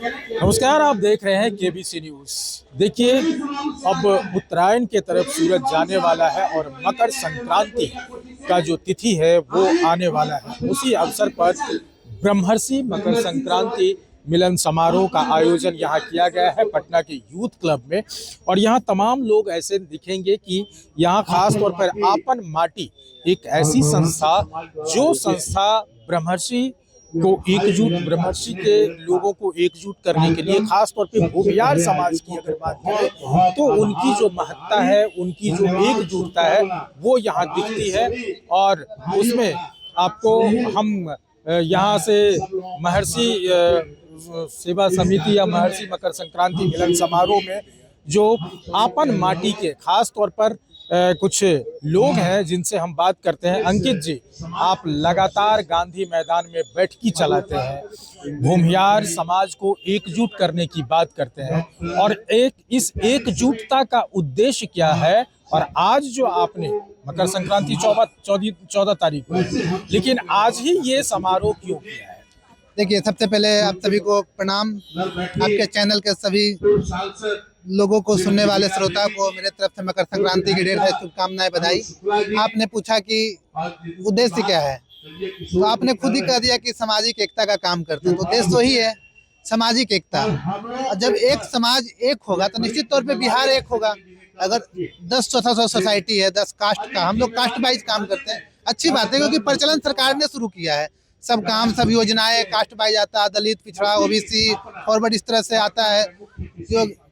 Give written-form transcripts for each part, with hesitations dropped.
नमस्कार, आप देख रहे हैं केबीसी न्यूज। देखिए, अब उत्तरायण के तरफ सूरज जाने वाला है और मकर संक्रांति का जो तिथि है वो आने वाला है। उसी अवसर पर ब्रह्मर्षि मकर संक्रांति मिलन समारोह का आयोजन यहाँ किया गया है पटना के यूथ क्लब में। और यहाँ तमाम लोग ऐसे दिखेंगे कि यहाँ खास तौर पर आपन माटी एक ऐसी संस्था, जो संस्था ब्रह्मर्षि को एकजुट, ब्रह्मर्षि के लोगों को एकजुट करने के लिए, खास तौर पे भूमियार समाज की अगर बात करें तो उनकी जो महत्ता है, उनकी जो एकजुटता है वो यहाँ दिखती है। और उसमें आपको हम यहाँ से महर्षि सेवा समिति या महर्षि मकर संक्रांति मिलन समारोह में जो आपन माटी के खास तौर पर कुछ लोग हैं जिनसे हम बात करते हैं। अंकित जी, आप लगातार गांधी मैदान में बैठकी चलाते हैं, भूमियार समाज को एकजुट करने की बात करते हैं, और इस एकजुटता का उद्देश्य क्या है? और आज जो आपने मकर संक्रांति 14 तारीख को, लेकिन आज ही ये समारोह क्यों किया है? देखिए, सबसे पहले आप सभी को प्रणाम। आपके चैनल के सभी लोगों को, सुनने वाले श्रोता को मेरे तरफ से मकर संक्रांति की ढेर सारी शुभकामनाएं, बधाई। आपने पूछा कि उद्देश्य क्या है, तो आपने खुद ही कह दिया कि सामाजिक एकता का काम करते हैं। तो उद्देश्य वही है, सामाजिक एकता। और जब एक समाज एक होगा तो निश्चित तौर पे बिहार एक होगा। अगर 10 सोसाइटी है, 10 कास्ट का, हम लोग कास्ट वाइज काम करते हैं, अच्छी बात है, क्योंकि प्रचलन सरकार ने शुरू किया है। सब काम, सब योजनाएं कास्ट वाइज आता है, दलित, पिछड़ा, ओबीसी, फॉरवर्ड, इस तरह से आता है।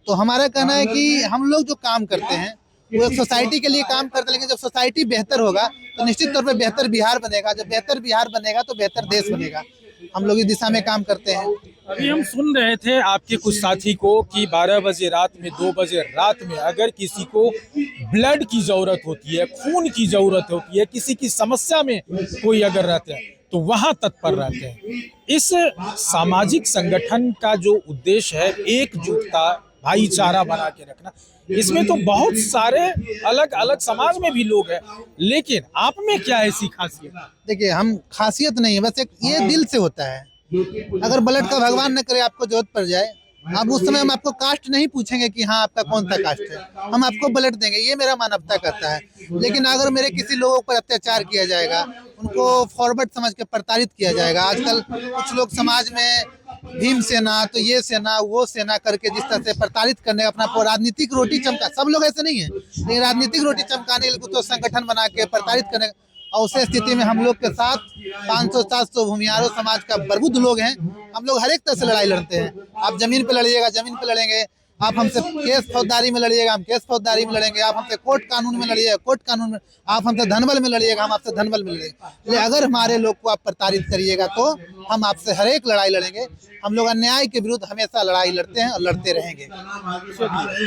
तो हमारा कहना है कि हम लोग जो काम करते हैं वो एक सोसाइटी के लिए काम करते हैं, लेकिन जब सोसाइटी बेहतर होगा तो निश्चित तौर पे बेहतर बिहार बनेगा। जब बेहतर बिहार बनेगा तो बेहतर देश बनेगा। हम लोग इस दिशा में काम करते हैं। अभी हम सुन रहे थे आपके कुछ साथी को कि 12 बजे रात में, 2 बजे रात में अगर किसी को ब्लड की जरूरत होती है, खून की जरूरत होती है, किसी की समस्या में कोई अगर रहते हैं तो वहां तत्पर रहते हैं। इस सामाजिक संगठन का जो उद्देश्य है, एकजुटता, भाईचारा बना के रखना, इसमें तो बहुत सारे अलग अलग समाज में भी लोग हैं, लेकिन आप में क्या ऐसी खासियत? देखिए, हम खासियत नहीं है, बस एक ये दिल से होता है। अगर ब्लड का भगवान न करे आपको जरूरत पड़ जाए, अब उस समय हम आपको कास्ट नहीं पूछेंगे कि हाँ आपका कौन सा कास्ट है, हम आपको ब्लड देंगे। ये मेरा मानवता करता है। लेकिन अगर मेरे किसी लोगों पर अत्याचार किया जाएगा, उनको फॉरवर्ड समझ के प्रताड़ित किया जाएगा। आजकल कुछ लोग समाज में भीम सेना, तो ये सेना, वो सेना करके जिस तरह से प्रताड़ित करने, अपना राजनीतिक रोटी चमका, सब लोग ऐसे नहीं है, लेकिन राजनीतिक रोटी चमकाने के लिए तो संगठन बना के प्रताड़ित करने। और उस स्थिति में हम लोग के साथ 500-700 भूमियारों समाज का प्रबुद्ध लोग हैं। हम लोग हर एक तरह से लड़ाई लड़ते हैं। आप जमीन पे लड़िएगा, जमीन पे लड़ेंगे। आप हमसे केस फौजदारी में लड़िएगा, हम केस फौजदारी में लड़ेंगे। आप हमसे कोर्ट कानून में लड़िएगा, कोर्ट कानून में। आप हमसे धनबल में लड़िएगा, हम आपसे धनबल में लड़ेंगे। अगर हमारे लोग को आप प्रताड़ित करिएगा तो हम आपसे हर एक लड़ाई लड़ेंगे। हम लोग अन्याय के विरुद्ध हमेशा लड़ाई लड़ते हैं और लड़ते रहेंगे।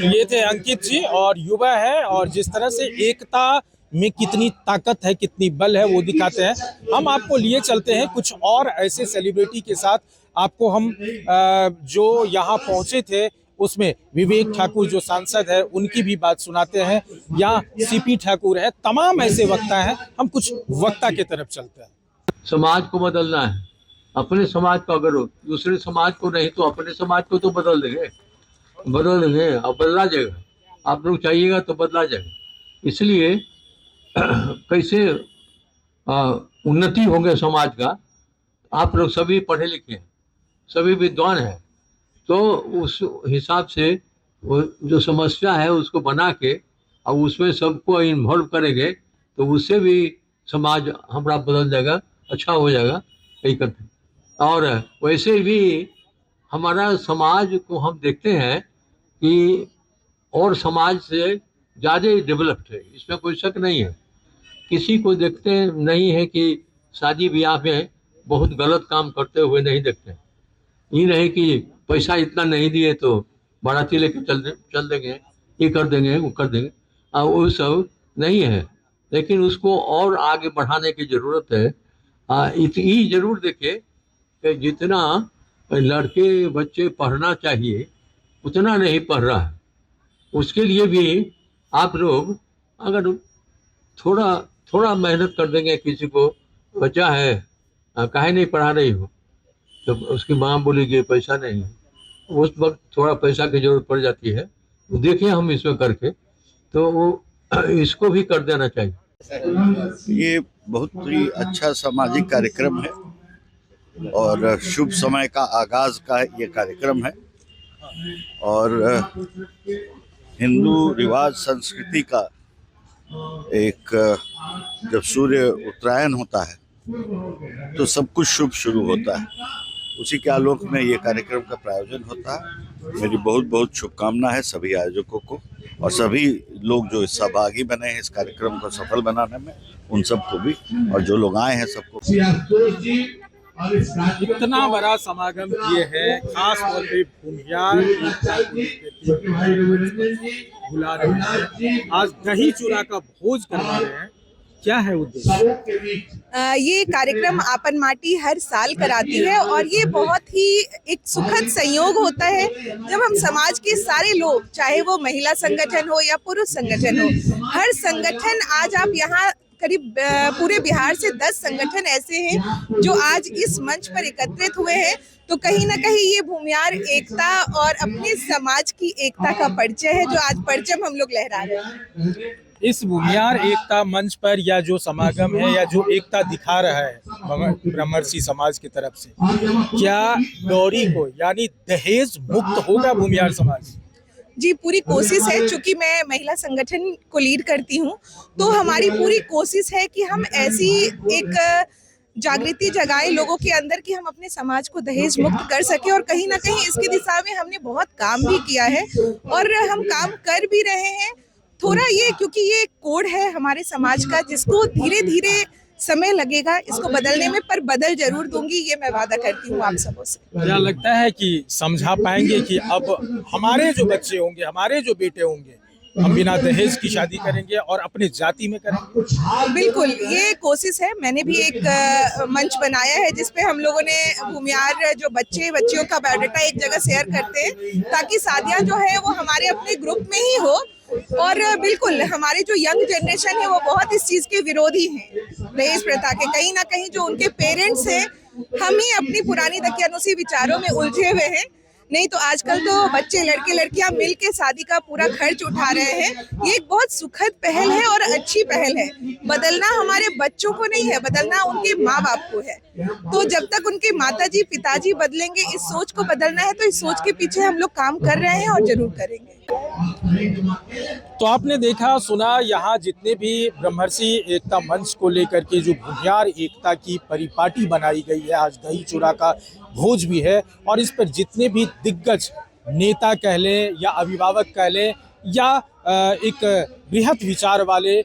ये थे अंकित जी, और युवा है, और जिस तरह से एकता में कितनी ताकत है, कितनी बल है, वो दिखाते हैं। हम आपको लिए चलते हैं कुछ और ऐसे सेलिब्रिटी के साथ। आपको हम जो यहाँ पहुंचे थे उसमें विवेक ठाकुर जो सांसद है उनकी भी बात सुनाते हैं, या सीपी ठाकुर है, तमाम ऐसे वक्ता हैं। हम कुछ वक्ता के तरफ चलते हैं। समाज को बदलना है, अपने समाज को, अगर दूसरे समाज को नहीं तो अपने समाज को तो बदल देंगे और बदला जाएगा। आप लोग चाहिएगा तो बदला जाएगा। इसलिए कैसे उन्नति होंगे समाज का। आप लोग सभी पढ़े लिखे हैं, सभी विद्वान हैं, तो उस हिसाब से वो जो समस्या है उसको बना के और उसमें सबको इन्वॉल्व करेंगे तो उससे भी समाज हमारा बदल जाएगा, अच्छा हो जाएगा। यही करते हैं। और वैसे भी हमारा समाज को हम देखते हैं कि और समाज से ज़्यादा डेवलप्ड है, इसमें कोई शक नहीं है। किसी को देखते नहीं है कि शादी ब्याह में बहुत गलत काम करते हुए नहीं देखते। ये नहीं कि पैसा इतना नहीं दिए तो बाराती लेके चल देंगे, ये कर देंगे, वो कर देंगे, वो सब नहीं है। लेकिन उसको और आगे बढ़ाने की ज़रूरत है। ये जरूर देखे कि जितना लड़के बच्चे पढ़ना चाहिए उतना नहीं पढ़ रहा है। उसके लिए भी आप लोग अगर थोड़ा मेहनत कर देंगे, किसी को बच्चा है काहे नहीं पढ़ा रही हो, तो उसकी माँ बोलेगी पैसा नहीं है, उस वक्त थोड़ा पैसा की जरूरत पड़ जाती है, तो देखिए हम इसमें करके, तो वो इसको भी कर देना चाहिए। ये बहुत ही अच्छा सामाजिक कार्यक्रम है और शुभ समय का आगाज का ये कार्यक्रम है और हिंदू रिवाज संस्कृति का एक जब सूर्य उत्तरायण होता है तो सब कुछ शुभ शुरू होता है। उसी के आलोक में ये कार्यक्रम का प्रायोजन होता है। मेरी बहुत बहुत शुभकामना है सभी आयोजकों को और सभी लोग जो सहभागी बने हैं इस कार्यक्रम को सफल बनाने में, उन सबको भी, और जो लोग आए हैं सबको। इतना बड़ा समागम किए हैं, खास तौर पे भूमियार बुला रहे हैं, आज दही चूड़ा का भोज करवा रहे हैं, क्या है उद्देश्य? ये कार्यक्रम आपन माटी हर साल कराती है और ये बहुत ही एक सुखद संयोग होता है जब हम समाज के सारे लोग, चाहे वो महिला संगठन हो या पुरुष संगठन हो, हर संगठन, आज आप यहाँ करीब पूरे बिहार से 10 संगठन ऐसे हैं जो आज इस मंच पर एकत्रित हुए हैं, तो कहीं ना कहीं ये भूमियार एकता और अपने समाज की एकता का परिचय है जो आज परचम हम लोग लहरा रहे हैं। इस भूमियार एकता मंच पर या जो समागम है या जो एकता दिखा रहा है ब्रह्मर्षि समाज की तरफ से, क्या गौरी को यानी दहेज मुक्त होगा भूमियार समाज? जी, पूरी कोशिश है। चूंकि मैं महिला संगठन को लीड करती हूँ तो हमारी पूरी कोशिश है कि हम ऐसी एक जागृति जगाएं लोगों के अंदर कि हम अपने समाज को दहेज मुक्त कर सके, और कहीं ना कहीं इसकी दिशा में हमने बहुत काम भी किया है और हम काम कर भी रहे हैं। थोड़ा ये, क्योंकि ये कोड है हमारे समाज का जिसको धीरे धीरे समय लगेगा इसको बदलने में, पर बदल जरूर दूंगी, ये मैं वादा करती हूँ आप सबों से। क्या लगता है कि समझा पाएंगे कि अब हमारे जो बच्चे होंगे, हमारे जो बेटे होंगे, हम बिना दहेज की शादी करेंगे और अपने जाति में करेंगे? बिल्कुल, ये कोशिश है। मैंने भी एक मंच बनाया है जिसपे हम लोगों ने भूमियार जो बच्चियों का बायोडाटा एक जगह शेयर करते हैं ताकि शादियां जो है वो हमारे अपने ग्रुप में ही हो। और बिल्कुल हमारे जो यंग जनरेशन है वो बहुत इस चीज के विरोधी हैं, दहेज प्रथा के। कहीं ना कहीं जो उनके पेरेंट्स हैं, हम ही अपनी पुरानी दकियानुसी विचारों में उलझे हुए हैं। नहीं तो आजकल तो बच्चे, लड़के लड़कियां मिलके शादी का पूरा खर्च उठा रहे हैं। ये एक बहुत सुखद पहल है और अच्छी पहल है। बदलना हमारे बच्चों को नहीं है, बदलना उनके माँ बाप को है। तो जब तक उनके माताजी पिताजी बदलेंगे, इस सोच को बदलना है, तो इस सोच के पीछे हम लोग काम कर रहे हैं और जरूर करेंगे। तो आपने देखा सुना, यहाँ जितने भी ब्रह्मर्षि एकता मंच को लेकर के जो भूमियार एकता की परिपाटी बनाई गई है, आज दही चूड़ा का भोज भी है और इस पर जितने भी दिग्गज नेता कह लें या अभिभावक कह लें या एक बृहत विचार वाले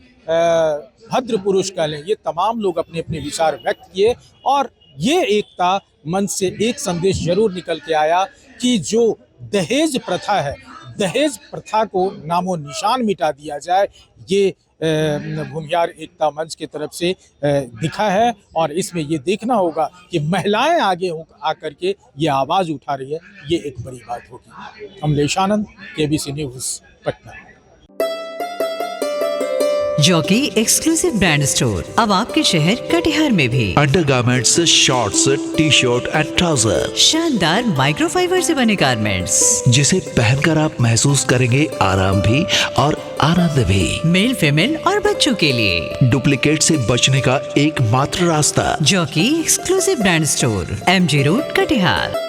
भद्र पुरुष कह लें, ये तमाम लोग अपने अपने विचार व्यक्त किए और ये एकता मंच से एक संदेश जरूर निकल के आया कि जो दहेज प्रथा है, दहेज प्रथा को नामो निशान मिटा दिया जाए। ये भूमियार एकता मंच की तरफ से दिखा है और इसमें ये देखना होगा कि महिलाएं आगे आकर के ये आवाज़ उठा रही है, ये एक बड़ी बात होगी। Kamlesh Anand, KBC news, Patna. Jockey exclusive brand store अब आपके शहर कटिहार में भी। Undergarments, shorts, T shirt and trouser, शानदार माइक्रोफाइबर से बने गारमेंट्स जिसे पहनकर आप महसूस करेंगे आराम भी और आनंद भी। मेल, फीमेल और बच्चों के लिए डुप्लीकेट से बचने का एकमात्र रास्ता, jockey exclusive brand store, MG road, Katihar.